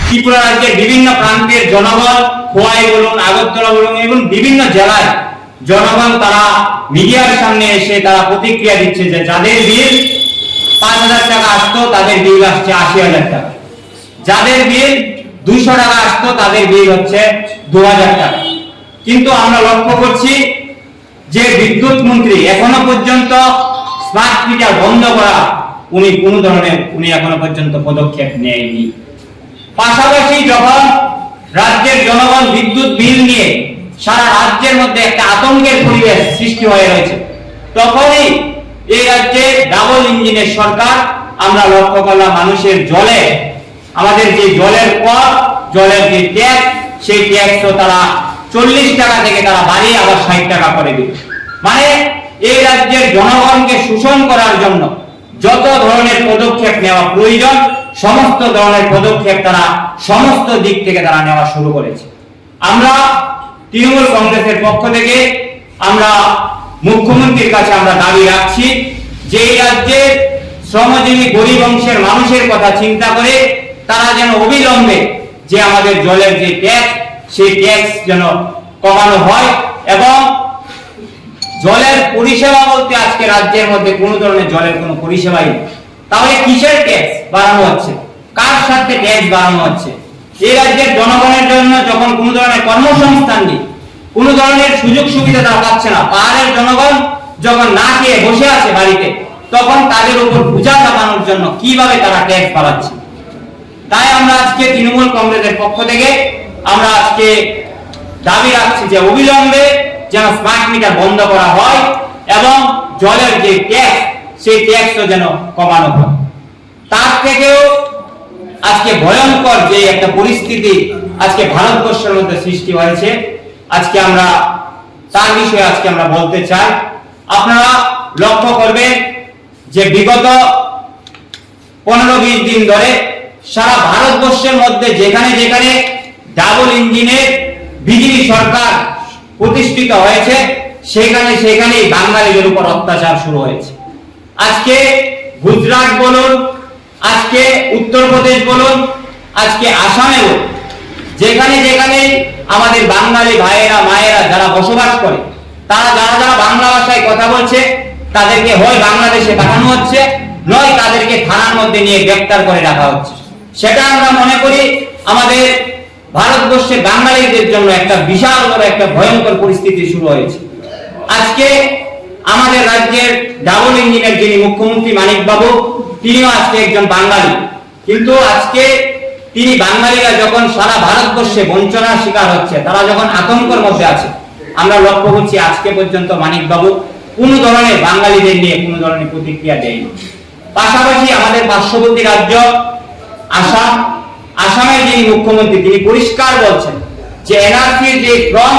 ত্রিপুরা রাজ্যের বিভিন্ন প্রান্তের জনগণ, খোয়াই বলুন, আগরতলা বলুন এবং বিভিন্ন জেলায় জনগণ তারা মিডিয়ার সামনে এসে তারা প্রতিক্রিয়া দিচ্ছে যে যাদের বিল 5,000 টাকা আসতো তাদের বিল আসছে 80,000 টাকা, যাদের বিল 200 টাকা আসতো তাদের বিল হচ্ছে 2,000 টাকা। কিন্তু আমরা লক্ষ্য করছি যে বিদ্যুৎ মন্ত্রী এখনো পর্যন্ত স্মার্ট মিটার বন্ধ করা উনি এখনো পর্যন্ত পদক্ষেপ নেয়নি। পাশাপাশি যখন রাজ্যের জনগণ বিদ্যুৎ বিল নিয়ে সারা রাজ্যের মধ্যে একটা আতঙ্কের পরিবেশ সৃষ্টি হয়ে রয়েছে, তখনই এই রাজ্যে ডাবল ইঞ্জিনের সরকার আমরা লক্ষ্য করলাম মানুষের জলে, আমাদের যে জলের কর, জলের যে ট্যাক্স, সেই ট্যাক্সও তারা 40 টাকা থেকে তারা বাড়িয়ে আবার 60 টাকা করে দিল। মানে এই রাজ্যের জনগণকে শোষণ করার জন্য যত ধরনের পদক্ষেপ নেওয়া প্রয়োজন সমস্ত ধরনের পদক্ষেপ তারা সমস্ত দিক থেকে তারা নেওয়া শুরু করেছে। আমরা তৃণমূল কংগ্রেসের পক্ষ থেকে আমরা মুখ্যমন্ত্রীর কাছে আমরা দাবি রাখছি যে এই রাজ্যের শ্রমজীবী গরিব অংশের মানুষের কথা চিন্তা করে তারা যেন অবিলম্বে যে আমাদের জলের যে ট্যাক্স, সেই ট্যাক্স যেন কমানো হয় এবং জলের পরিষেবা বলতে আজকে রাজ্যের মধ্যে কোনো ধরনের জলের কোনো পরিষেবাই নেই। তাহলে কিসের ট্যাক্স বাড়ানো হচ্ছে, কার সাথে ট্যাক্স বাড়ানো হচ্ছে? এই রাজ্যের জনগণের জন্য যখন কোনো ধরনের কর্মসংস্থান নেই, কোনো ধরনের সুযোগ সুবিধা তারা পাচ্ছে না, পাহাড়ের জনগণ যখন না খেয়ে বসে আছে বাড়িতে, তখন তাদের উপর বোঝা চাপানোর জন্য কিভাবে তারা ট্যাক্স বাড়াচ্ছে? তাই আমরা আজকে তৃণমূল কংগ্রেসের পক্ষ থেকে আমরা আজকে দাবি রাখছি যে অবিলম্বে যেন স্মার্ট মিটার বন্ধ করা হয় এবং জলের যে ট্যাক্স, সেই ট্যাক্সও যেন কমানো হয়। তার থেকেও আজকে ভয়ঙ্কর যে একটা পরিস্থিতি আজকে ভারতবর্ষের মধ্যে সৃষ্টি হয়েছে, আজকে আমরা তার বিষয়ে আজকে আমরা বলতে চাই। আপনারা লক্ষ্য করবেন যে বিগত 15-20 দিন ধরে সারা ভারতবর্ষের মধ্যে যেখানে যেখানে ডাবল ইঞ্জিনের বিজেপি সরকার প্রতিষ্ঠিত হয়েছে সেখানেই বাঙালিদের উপর অত্যাচার শুরু হয়েছে। আজকে গুজরাট বলুন, আজকে উত্তরপ্রদেশ বলুন, আজকে আসামে বলুন, যেখানে যেখানে আমাদের বাঙালি ভাইয়েরা মায়েরা যারা বসবাস করে, তারা যারা বাংলা ভাষায় কথা বলছে তাদেরকে হয় বাংলাদেশে পাঠানো হচ্ছে, নয় তাদেরকে থানার মধ্যে নিয়ে গ্রেফতার করে রাখা হচ্ছে। সেটা আমরা মনে করি আমাদের ভারতবর্ষের বাঙালিদের জন্য একটা বিশাল বড় একটা ভয়ঙ্কর পরিস্থিতি শুরু হয়েছে। আজকে আমাদের রাজ্যের ডাবল ইঞ্জিনের যিনি মুখ্যমন্ত্রী মানিক বাবু, তিনিও আজকে একজন বাঙালি, কিন্তু আজকে তিনি বাঙালিরা যখন সারা ভারতবর্ষে বঞ্চনার শিকার হচ্ছে, তারা যখন আতঙ্কের মধ্যে আছে, আমরা লক্ষ্য করছি আজকে পর্যন্ত মানিক বাবু কোন ধরনের বাঙালিদের নিয়ে কোন ধরনের প্রতিক্রিয়া দেয়নি। পাশাপাশি আমাদের পার্শ্ববর্তী রাজ্য আসামের যিনি মুখ্যমন্ত্রী, তিনি পরিষ্কার বলছেন যে এনআরসির যে ক্রম,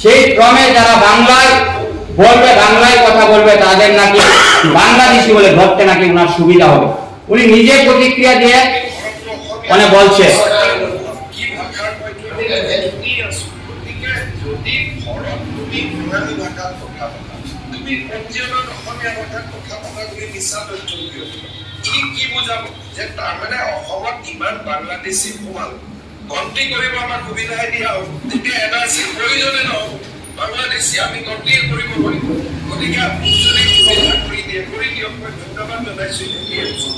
সেই ক্রমে যারা বাংলায় কথা বলবে তাদের নাকি বাংলাদেশি বলে ধরতে নাকি ওনার সুবিধা হবে। উনি নিজে প্রতিক্রিয়া দিয়ে মানে বলছে বাংলাদেশী সমাজ গন্তি কৰিব আমাৰ সুবিধাই দিয়া হওক, তেতিয়া এনআৰচি প্ৰয়োজনে নহওক, বাংলাদেশী আমি গন্তি কৰিব পাৰিম। গতিকে আপুনি যদি সুবিধা কৰি দিয়ক, মই ধন্যবাদ জনাইছো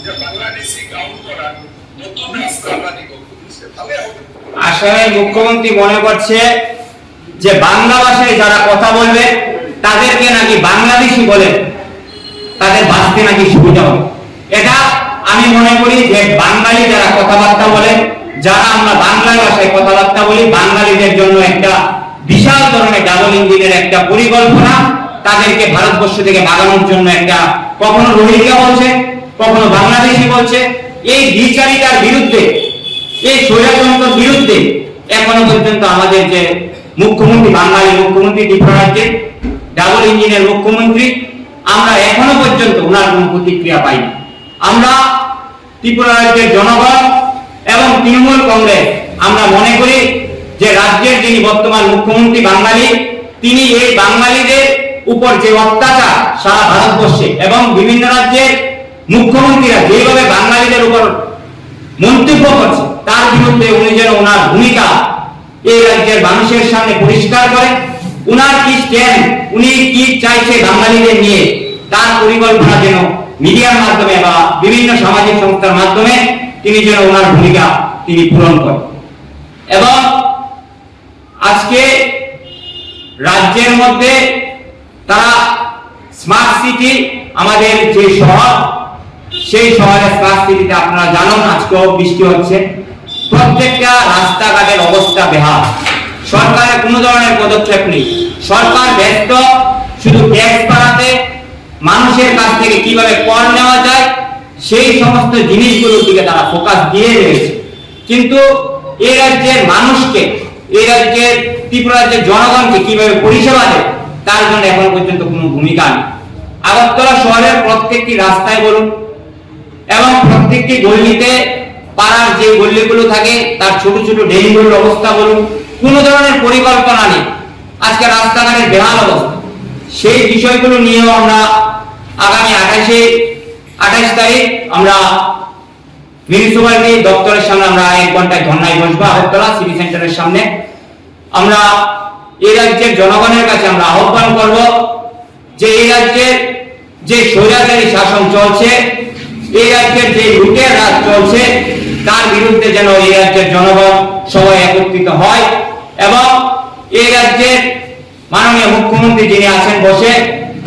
যে বাংলাদেশী গাঁও কৰা নতুন ৰাস্তা এটা দিব খুজিছে, ভালে হ'ব। আসামের মুখ্যমন্ত্রী মনে করছে যে বাংলা ভাষায় যারা কথা বলবে তাদেরকে নাকি বাংলাদেশি বলে তাদের বাঁচতে নাকি সুবিধা হবে। এটা আমি মনে করি যে বাঙালি যারা কথাবার্তা বলে, যারা আমরা বাংলা ভাষায় কথাবার্তা বলি, বাঙালিদের জন্য একটা বিশাল ধরনের ডাবল ইঞ্জিনের একটা পরিকল্পনা, তাদেরকে ভারতবর্ষ থেকে ভাগানোর জন্য একটা কখনো রোহিঙ্গা বলছে, কখনো বাংলাদেশি বলছে। এই দ্বিচারিতার বিরুদ্ধে, এই স্বৈরতন্ত্রের বিরুদ্ধে এখনো পর্যন্ত আমাদের যে মুখ্যমন্ত্রী, বাঙালি মুখ্যমন্ত্রী, ত্রিপুরা রাজ্যের ডাবল ইঞ্জিনের মুখ্যমন্ত্রী, আমরা এখনো পর্যন্ত ওনার কোনো প্রতিক্রিয়া পাইনি। আমরা ত্রিপুরা রাজ্যের জনগণ এবং তৃণমূল কংগ্রেস আমরা মনে করি যে রাজ্যের যিনি বর্তমান মুখ্যমন্ত্রী বাঙালি, তিনি এই বাঙালিদের উপর যে অত্যাচার সারা ভারতবর্ষে এবং বিভিন্ন রাজ্যের মুখ্যমন্ত্রীরা যেভাবে বাঙালিদের উপর মন্তব্য করছে, তার বিরুদ্ধে উনি যেন ওনার ভূমিকা এই রাজ্যের মানুষের সামনে পরিষ্কার করেন। উনার কি স্ট্যান্ড, উনি কি চাইছে বাঙালিদের নিয়ে, তার পরিকল্পনা যেন মিডিয়ার মাধ্যমে বা বিভিন্ন সামাজিক সংস্থার মাধ্যমে তিনি যেন ওনার ভূমিকা তিনি পূরণ করেন। এবং আজকে রাজ্যের মধ্যে তারা স্মার্ট সিটি, আমাদের যে শহর, সেই শহরের স্মার্ট সিটিতে আপনারা জানেন আজকেও বৃষ্টি হচ্ছে, প্রত্যেকটা রাস্তাঘাটের অবস্থা বেহাল, সরকারের কোনো ধরনের পদক্ষেপ নেই। সরকার ব্যস্ত শুধু ট্যাক্স বাড়াতে, মানুষের কাছ থেকে কিভাবে কর নেওয়া যায় সেই সমস্ত জিনিসগুলোর দিকে তারা ফোকাস দিয়ে রয়েছে। কিন্তু এই রাজ্যের মানুষকে, এই রাজ্যের ত্রিপুরা রাজ্যের জনগণকে কিভাবে পরিষেবা দেয় তার জন্য এখন পর্যন্ত কোনো ভূমিকা নেই। আগরতলা শহরের প্রত্যেকটি রাস্তায় বলুন এবং প্রত্যেকটি গলিতে, পাড়ার যে গলিগুলো থাকে তার ছোট ছোট ড্রেনগুলোর অবস্থা বলুন, কোনো ধরনের পরিকল্পনা নেই। আজকে রাস্তাঘাটের বেহাল অবস্থা, সেই বিষয়গুলো নিয়েও আমরা আগামী 28 তারিখ আমরা মিউনিসিপ্যালিটি দপ্তরের সামনে আমরা 1 ঘন্টায় ধর্নায় বসবো আগরতলা সিটি সেন্টারের সামনে। আমরা এই রাজ্যের জনগণের কাছে আমরা আহ্বান করব যে এই রাজ্যের যে স্বৈরাচারী শাসন চলছে, এই রাজ্যের যে লুটের রাজ চলছে, তার বিরুদ্ধে যেন এই রাজ্যের জনগণ সবাই একত্রিত হয় এবং এই রাজ্যের মাননীয় মুখ্যমন্ত্রী যিনি আছেন বসে,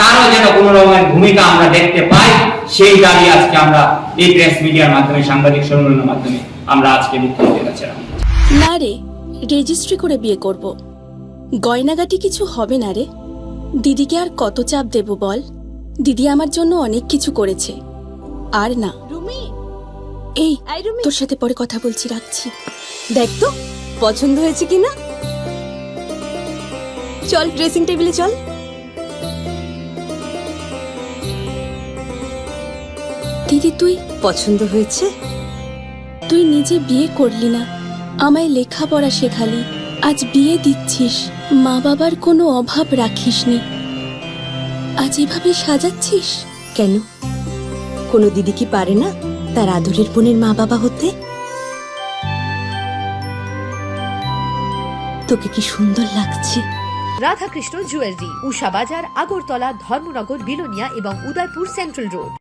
তারও যেন কোনো রকমের ভূমিকা আমরা দেখতে পাই, সেই দাবি আজকে আমরা এই প্রেস মিডিয়ার মাধ্যমে, সাংবাদিক সম্মেলনের মাধ্যমে আমরা আজকে মুখ্যমন্ত্রীর কাছে রাখবো। না রে, রেজিস্ট্রি করে বিয়ে করব। গয়নাগাটি কিছু হবে না রে। দিদিকে আর কত চাপ দেব বল? দিদি আমার জন্য অনেক কিছু করেছে। আর না। রুমি, এই আই রুমি, তোর সাথে পরে কথা বলছি, রাখছি। দেখ তো পছন্দ হয়েছে কিনা। চল ড্রেসিং টেবিলে চল। দিদি তুই পছন্দ হয়েছে? তুই নিজে বিয়ে করলি না, আমায় লেখাপড়া শেখালি, আজ বিয়ে দিচ্ছিস, মা বাবার কোনো অভাব রাখিসনি, আজ এভাবে সাজাচ্ছিস কেন? কোনো দিদি কি পারে না তার আদরের বোনের মা বাবা হতে? তোকে কি সুন্দর লাগছে। রাধাকৃষ্ণ জুয়েলারি, উষা বাজার, আগরতলা, ধর্মনগর, বিলোনিয়া এবং উদয়পুর সেন্ট্রাল রোড।